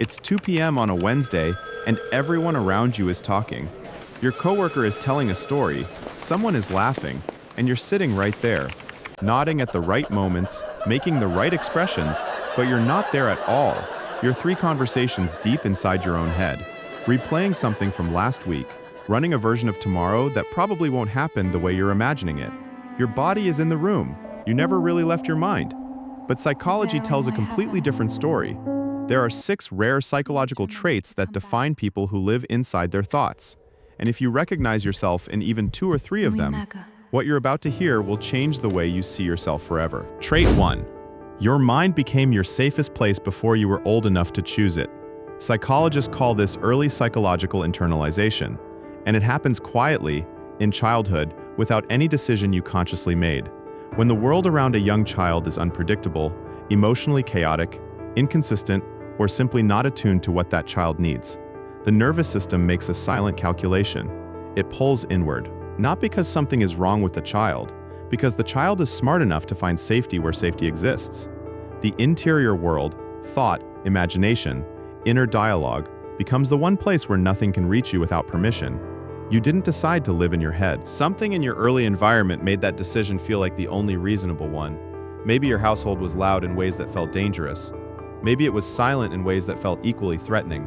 It's 2 p.m. on a Wednesday, and everyone around you is talking. Your coworker is telling a story, someone is laughing, and you're sitting right there, nodding at the right moments, making the right expressions, but you're not there at all. You're three conversations deep inside your own head, replaying something from last week, running a version of tomorrow that probably won't happen the way you're imagining it. Your body is in the room. You never really left your mind. But psychology tells a completely different story. There are 6 rare psychological traits that define people who live inside their thoughts. And if you recognize yourself in even 2 or 3 of them, what you're about to hear will change the way you see yourself forever. Trait 1. Your mind became your safest place before you were old enough to choose it. Psychologists call this early psychological internalization, and it happens quietly, in childhood, without any decision you consciously made. When the world around a young child is unpredictable, emotionally chaotic, inconsistent, or simply not attuned to what that child needs, the nervous system makes a silent calculation. It pulls inward, not because something is wrong with the child, because the child is smart enough to find safety where safety exists. The interior world, thought, imagination, inner dialogue, becomes the one place where nothing can reach you without permission. You didn't decide to live in your head. Something in your early environment made that decision feel like the only reasonable one. Maybe your household was loud in ways that felt dangerous. Maybe it was silent in ways that felt equally threatening.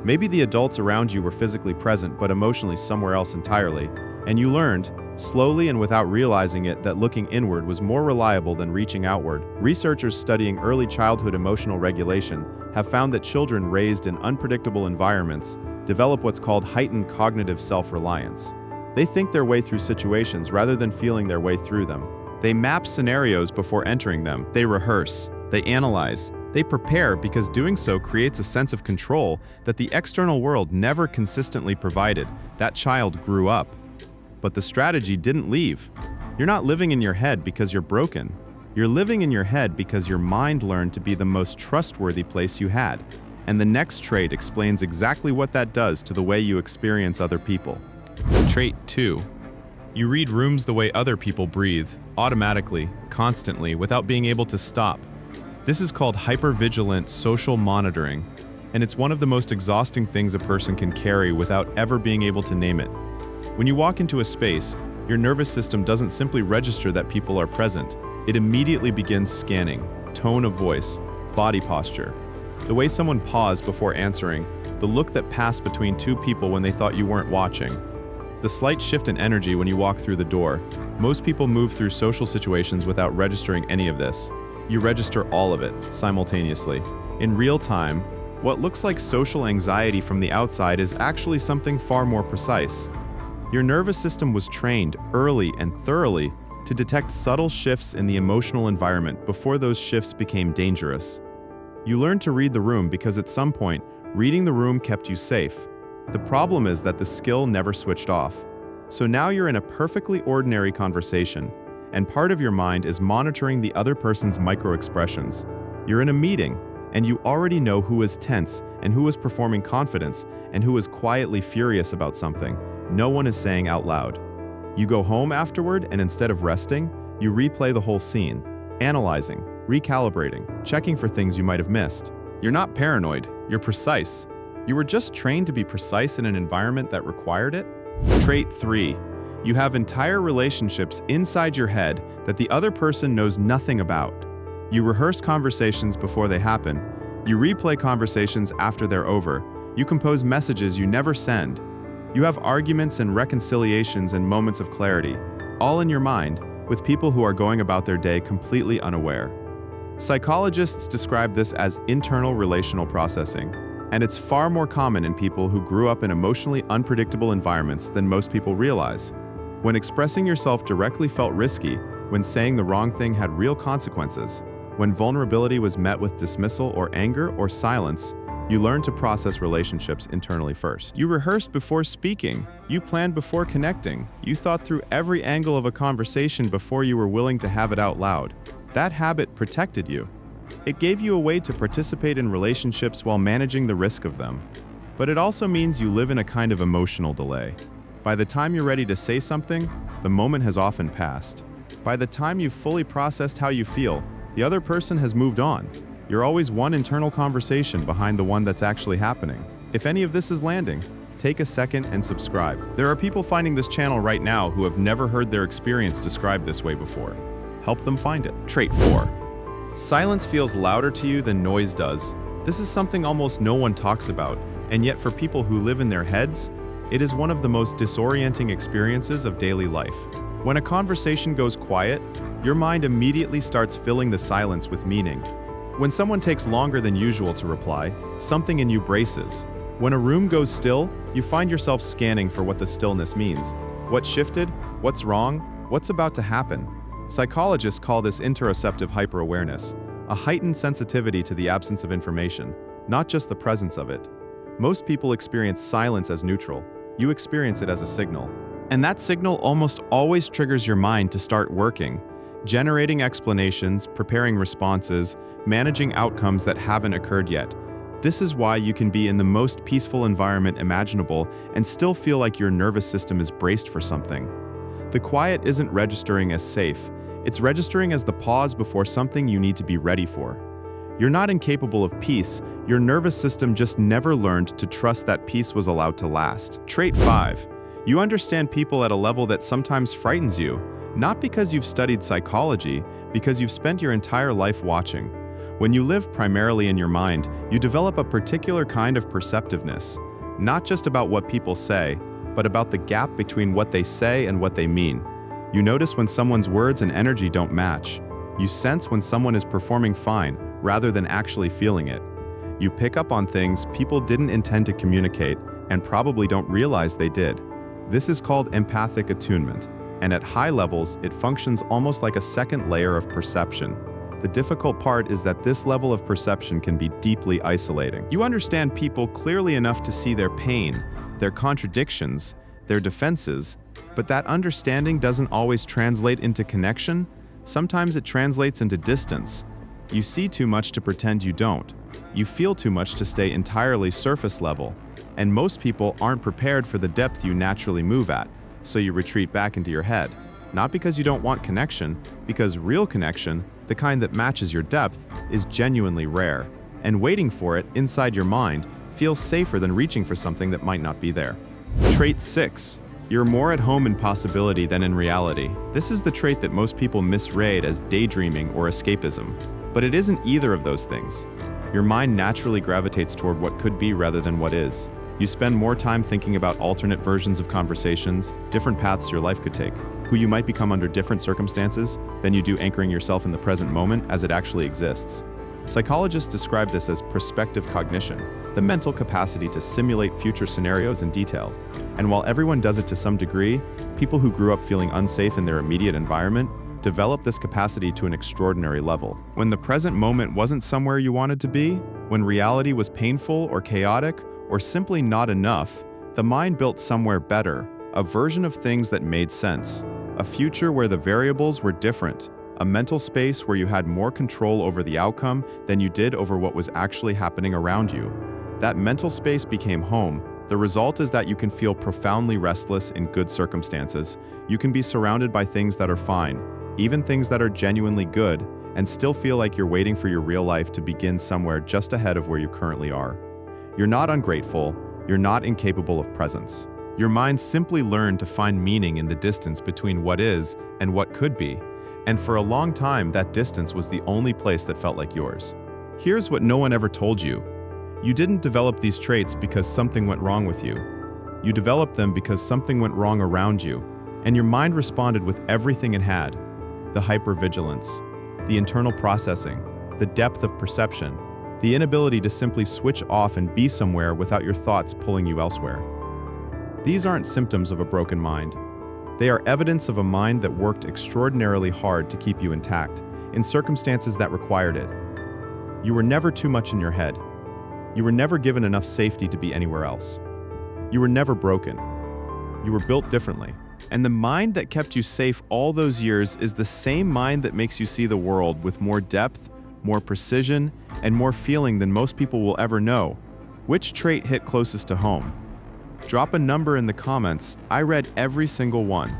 Maybe the adults around you were physically present but emotionally somewhere else entirely, and you learned, slowly and without realizing it, that looking inward was more reliable than reaching outward. Researchers studying early childhood emotional regulation have found that children raised in unpredictable environments develop what's called heightened cognitive self-reliance. They think their way through situations rather than feeling their way through them. They map scenarios before entering them. They rehearse. They analyze. They prepare, because doing so creates a sense of control that the external world never consistently provided. That child grew up. But the strategy didn't leave. You're not living in your head because you're broken. You're living in your head because your mind learned to be the most trustworthy place you had. And the next trait explains exactly what that does to the way you experience other people. Trait 2. You read rooms the way other people breathe, automatically, constantly, without being able to stop. This is called hypervigilant social monitoring, and it's one of the most exhausting things a person can carry without ever being able to name it. When you walk into a space, your nervous system doesn't simply register that people are present. It immediately begins scanning tone of voice, body posture, the way someone paused before answering, the look that passed between 2 people when they thought you weren't watching, the slight shift in energy when you walk through the door. Most people move through social situations without registering any of this. You register all of it simultaneously. In real time, what looks like social anxiety from the outside is actually something far more precise. Your nervous system was trained early and thoroughly to detect subtle shifts in the emotional environment before those shifts became dangerous. You learned to read the room because at some point, reading the room kept you safe. The problem is that the skill never switched off. So now you're in a perfectly ordinary conversation, and part of your mind is monitoring the other person's micro-expressions. You're in a meeting, and you already know who is tense and who is performing confidence and who is quietly furious about something. No one is saying out loud. You go home afterward, and instead of resting, you replay the whole scene, analyzing, recalibrating, checking for things you might have missed. You're not paranoid, you're precise. You were just trained to be precise in an environment that required it. Trait 3. You have entire relationships inside your head that the other person knows nothing about. You rehearse conversations before they happen. You replay conversations after they're over. You compose messages you never send. You have arguments and reconciliations and moments of clarity, all in your mind, with people who are going about their day completely unaware. Psychologists describe this as internal relational processing, and it's far more common in people who grew up in emotionally unpredictable environments than most people realize. When expressing yourself directly felt risky, when saying the wrong thing had real consequences, when vulnerability was met with dismissal or anger or silence, you learn to process relationships internally first. You rehearsed before speaking. You planned before connecting. You thought through every angle of a conversation before you were willing to have it out loud. That habit protected you. It gave you a way to participate in relationships while managing the risk of them. But it also means you live in a kind of emotional delay. By the time you're ready to say something, the moment has often passed. By the time you've fully processed how you feel, the other person has moved on. You're always one internal conversation behind the one that's actually happening. If any of this is landing, take a second and subscribe. There are people finding this channel right now who have never heard their experience described this way before. Help them find it. Trait 4. Silence feels louder to you than noise does. This is something almost no one talks about, and yet for people who live in their heads, it is one of the most disorienting experiences of daily life. When a conversation goes quiet, your mind immediately starts filling the silence with meaning. When someone takes longer than usual to reply, something in you braces. When a room goes still, you find yourself scanning for what the stillness means. What shifted? What's wrong? What's about to happen? Psychologists call this interoceptive hyperawareness, a heightened sensitivity to the absence of information, not just the presence of it. Most people experience silence as neutral. You experience it as a signal. And that signal almost always triggers your mind to start working, generating explanations, preparing responses, managing outcomes that haven't occurred yet. This is why you can be in the most peaceful environment imaginable and still feel like your nervous system is braced for something. The quiet isn't registering as safe. It's registering as the pause before something you need to be ready for. You're not incapable of peace. Your nervous system just never learned to trust that peace was allowed to last. Trait 5. You understand people at a level that sometimes frightens you, not because you've studied psychology, because you've spent your entire life watching. When you live primarily in your mind, you develop a particular kind of perceptiveness, not just about what people say, but about the gap between what they say and what they mean. You notice when someone's words and energy don't match. You sense when someone is performing fine, rather than actually feeling it. You pick up on things people didn't intend to communicate and probably don't realize they did. This is called empathic attunement, and at high levels, it functions almost like a second layer of perception. The difficult part is that this level of perception can be deeply isolating. You understand people clearly enough to see their pain, their contradictions, their defenses, but that understanding doesn't always translate into connection. Sometimes it translates into distance. You see too much to pretend you don't. You feel too much to stay entirely surface level. And most people aren't prepared for the depth you naturally move at, so you retreat back into your head. Not because you don't want connection, because real connection, the kind that matches your depth, is genuinely rare. And waiting for it inside your mind feels safer than reaching for something that might not be there. Trait 6. You're more at home in possibility than in reality. This is the trait that most people misread as daydreaming or escapism. But it isn't either of those things. Your mind naturally gravitates toward what could be rather than what is. You spend more time thinking about alternate versions of conversations, different paths your life could take, who you might become under different circumstances, than you do anchoring yourself in the present moment as it actually exists. Psychologists describe this as prospective cognition, the mental capacity to simulate future scenarios in detail. And while everyone does it to some degree, people who grew up feeling unsafe in their immediate environment develop this capacity to an extraordinary level. When the present moment wasn't somewhere you wanted to be, when reality was painful or chaotic, or simply not enough, the mind built somewhere better, a version of things that made sense, a future where the variables were different, a mental space where you had more control over the outcome than you did over what was actually happening around you. That mental space became home. The result is that you can feel profoundly restless in good circumstances. You can be surrounded by things that are fine, even things that are genuinely good, and still feel like you're waiting for your real life to begin somewhere just ahead of where you currently are. You're not ungrateful, you're not incapable of presence. Your mind simply learned to find meaning in the distance between what is and what could be, and for a long time that distance was the only place that felt like yours. Here's what no one ever told you. You didn't develop these traits because something went wrong with you. You developed them because something went wrong around you, and your mind responded with everything it had. The hypervigilance, the internal processing, the depth of perception, the inability to simply switch off and be somewhere without your thoughts pulling you elsewhere. These aren't symptoms of a broken mind. They are evidence of a mind that worked extraordinarily hard to keep you intact, in circumstances that required it. You were never too much in your head. You were never given enough safety to be anywhere else. You were never broken. You were built differently. And the mind that kept you safe all those years is the same mind that makes you see the world with more depth, more precision, and more feeling than most people will ever know. Which trait hit closest to home? Drop a number in the comments. I read every single one.